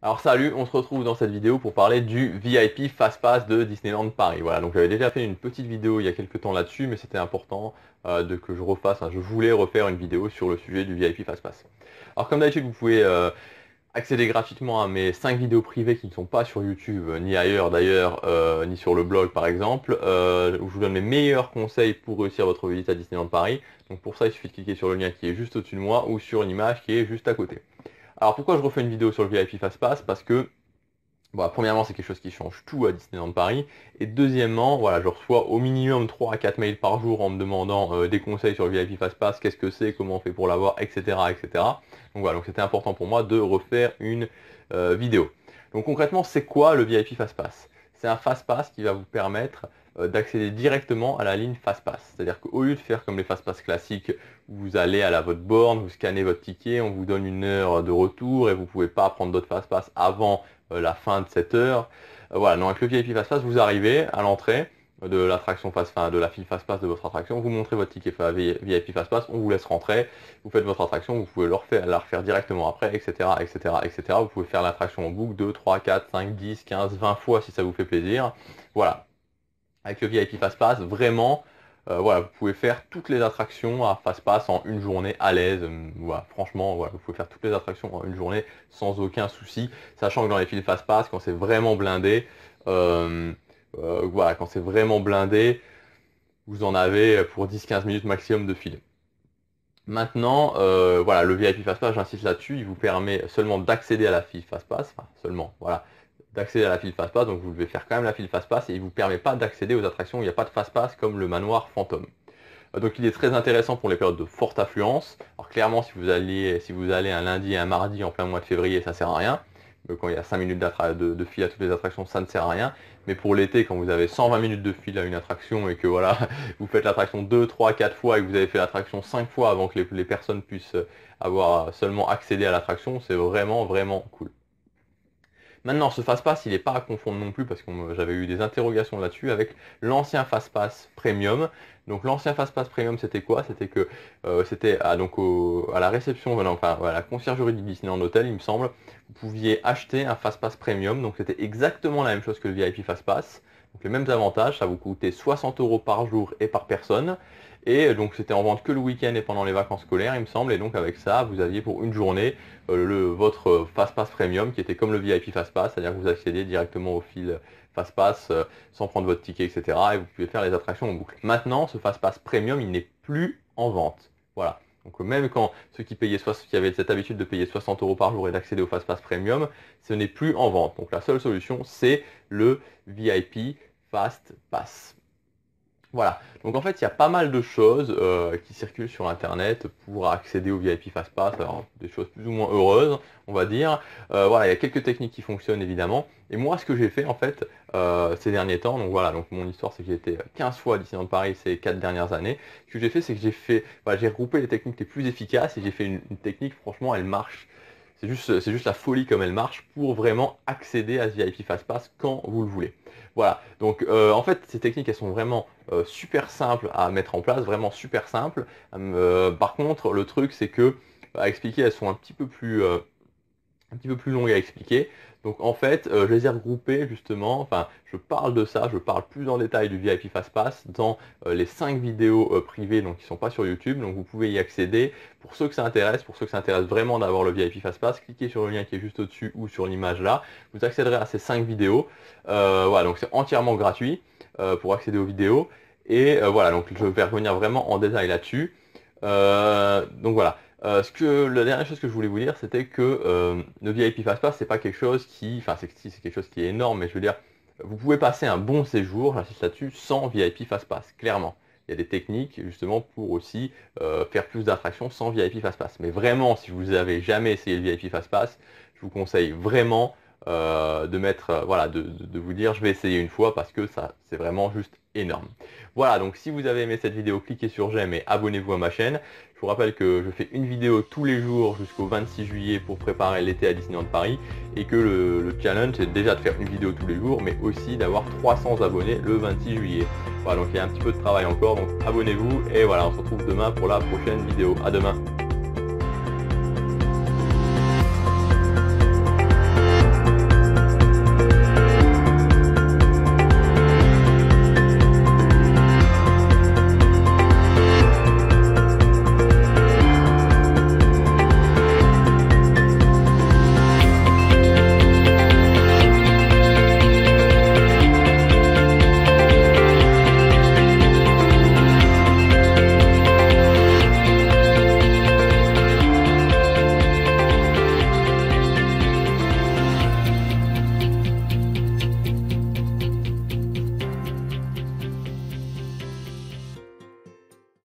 Alors salut, on se retrouve dans cette vidéo pour parler du VIP Fastpass de Disneyland Paris. Voilà, donc j'avais déjà fait une petite vidéo il y a quelques temps là-dessus, mais c'était important que je refasse, je voulais refaire une vidéo sur le sujet du VIP Fastpass. Alors comme d'habitude, vous pouvez accéder gratuitement à mes 5 vidéos privées qui ne sont pas sur YouTube, ni ailleurs d'ailleurs, ni sur le blog par exemple, où je vous donne mes meilleurs conseils pour réussir votre visite à Disneyland Paris. Donc pour ça, il suffit de cliquer sur le lien qui est juste au-dessus de moi ou sur l'image qui est juste à côté. Alors pourquoi je refais une vidéo sur le VIP Fastpass? Parce que, bon, premièrement, c'est quelque chose qui change tout à Disneyland Paris. Et deuxièmement, voilà, je reçois au minimum 3 à 4 mails par jour en me demandant des conseils sur le VIP Fastpass, qu'est-ce que c'est, comment on fait pour l'avoir, etc., etc. Donc voilà, donc c'était important pour moi de refaire une vidéo. Donc concrètement, c'est quoi le VIP Fastpass? C'est un Fastpass qui va vous permettre d'accéder directement à la ligne Fastpass. C'est-à-dire qu'au lieu de faire comme les Fastpass classiques, vous allez à votre borne, vous scannez votre ticket, on vous donne une heure de retour et vous ne pouvez pas prendre d'autres Fastpass avant la fin de cette heure. Voilà, donc avec le VIP Fastpass, vous arrivez à l'entrée de l'attraction de la file Fastpass de votre attraction, vous montrez votre ticket VIP Fastpass, on vous laisse rentrer, vous faites votre attraction, vous pouvez la refaire directement après, etc., etc., etc. Vous pouvez faire l'attraction en boucle 2, 3, 4, 5, 10, 15, 20 fois si ça vous fait plaisir. Voilà. Avec le VIP Fastpass, vraiment, voilà, vous pouvez faire toutes les attractions à Fastpass en une journée à l'aise. Voilà, franchement, voilà, vous pouvez faire toutes les attractions en une journée sans aucun souci. Sachant que dans les files Fastpass, quand c'est vraiment blindé, voilà, quand c'est vraiment blindé, vous en avez pour 10-15 minutes maximum de file. Maintenant, voilà, le VIP Fastpass, j'insiste là-dessus, il vous permet seulement d'accéder à la file Fastpass, enfin seulement, voilà, d'accéder à la file Fastpass, donc vous devez faire quand même la file Fastpass et il ne vous permet pas d'accéder aux attractions où il n'y a pas de Fastpass comme le manoir fantôme. Donc il est très intéressant pour les périodes de forte affluence. Alors clairement, si vous allez un lundi et un mardi en plein mois de février, ça sert à rien. Quand il y a 5 minutes de file à toutes les attractions, ça ne sert à rien. Mais pour l'été, quand vous avez 120 minutes de file à une attraction et que voilà, vous faites l'attraction 2, 3, 4 fois et que vous avez fait l'attraction 5 fois avant que les personnes puissent avoir seulement accédé à l'attraction, c'est vraiment, vraiment cool. Maintenant, ce Fastpass, il n'est pas à confondre non plus parce que j'avais eu des interrogations là-dessus avec l'ancien Fastpass Premium. Donc l'ancien Fastpass Premium, c'était quoi? C'était que c'était à la réception, enfin à la conciergerie du Disneyland Hotel, il me semble, vous pouviez acheter un Fastpass Premium. Donc c'était exactement la même chose que le VIP Fastpass. Donc les mêmes avantages, ça vous coûtait 60 € par jour et par personne. Et donc c'était en vente que le week-end et pendant les vacances scolaires, il me semble. Et donc avec ça, vous aviez pour une journée votre Fastpass Premium qui était comme le VIP Fastpass, c'est-à-dire que vous accédez directement au fil Fastpass sans prendre votre ticket, etc. Et vous pouvez faire les attractions en boucle. Maintenant, ce Fastpass Premium, il n'est plus en vente. Voilà. Donc même quand ceux qui avaient cette habitude de payer 60 € par jour et d'accéder au Fastpass Premium, ce n'est plus en vente. Donc la seule solution, c'est le VIP Fastpass. Voilà, donc en fait il y a pas mal de choses qui circulent sur internet pour accéder au VIP Fastpass, alors des choses plus ou moins heureuses on va dire. Voilà, il y a quelques techniques qui fonctionnent évidemment, et moi ce que j'ai fait en fait ces derniers temps, donc voilà, donc mon histoire c'est que j'ai été 15 fois à Disneyland Paris ces 4 dernières années. Ce que j'ai fait c'est que voilà, j'ai regroupé les techniques les plus efficaces et j'ai fait une technique, franchement elle marche. C'est juste la folie comme elle marche pour vraiment accéder à ce VIP Fastpass quand vous le voulez. Voilà, donc en fait ces techniques elles sont vraiment super simples à mettre en place, vraiment super simples. Par contre le truc c'est que à expliquer elles sont un petit peu plus longues à expliquer. Donc en fait, je les ai regroupées justement, enfin je parle de ça, je parle plus en détail du VIP Fastpass dans les 5 vidéos privées donc qui ne sont pas sur YouTube, donc vous pouvez y accéder. Pour ceux que ça intéresse, pour ceux que ça intéresse vraiment d'avoir le VIP Fastpass, cliquez sur le lien qui est juste au-dessus ou sur l'image là, vous accéderez à ces 5 vidéos. Voilà, donc c'est entièrement gratuit pour accéder aux vidéos. Et voilà, donc je vais revenir vraiment en détail là-dessus. Donc voilà. La dernière chose que je voulais vous dire, c'était que le VIP Fastpass, c'est pas quelque chose enfin c'est quelque chose qui est énorme, mais je veux dire, vous pouvez passer un bon séjour, j'insiste là-dessus, sans VIP Fastpass, clairement. Il y a des techniques justement pour aussi faire plus d'attractions sans VIP Fastpass. Mais vraiment, si vous n'avez jamais essayé le VIP Fastpass, je vous conseille vraiment voilà, de vous dire je vais essayer une fois parce que ça c'est vraiment juste énorme. Voilà, donc si vous avez aimé cette vidéo, cliquez sur j'aime et abonnez-vous à ma chaîne. Je vous rappelle que je fais une vidéo tous les jours jusqu'au 26 juillet pour préparer l'été à Disneyland Paris et que le challenge c'est déjà de faire une vidéo tous les jours mais aussi d'avoir 300 abonnés le 26 juillet. Voilà, donc il y a un petit peu de travail encore, donc abonnez-vous et voilà, on se retrouve demain pour la prochaine vidéo. À demain.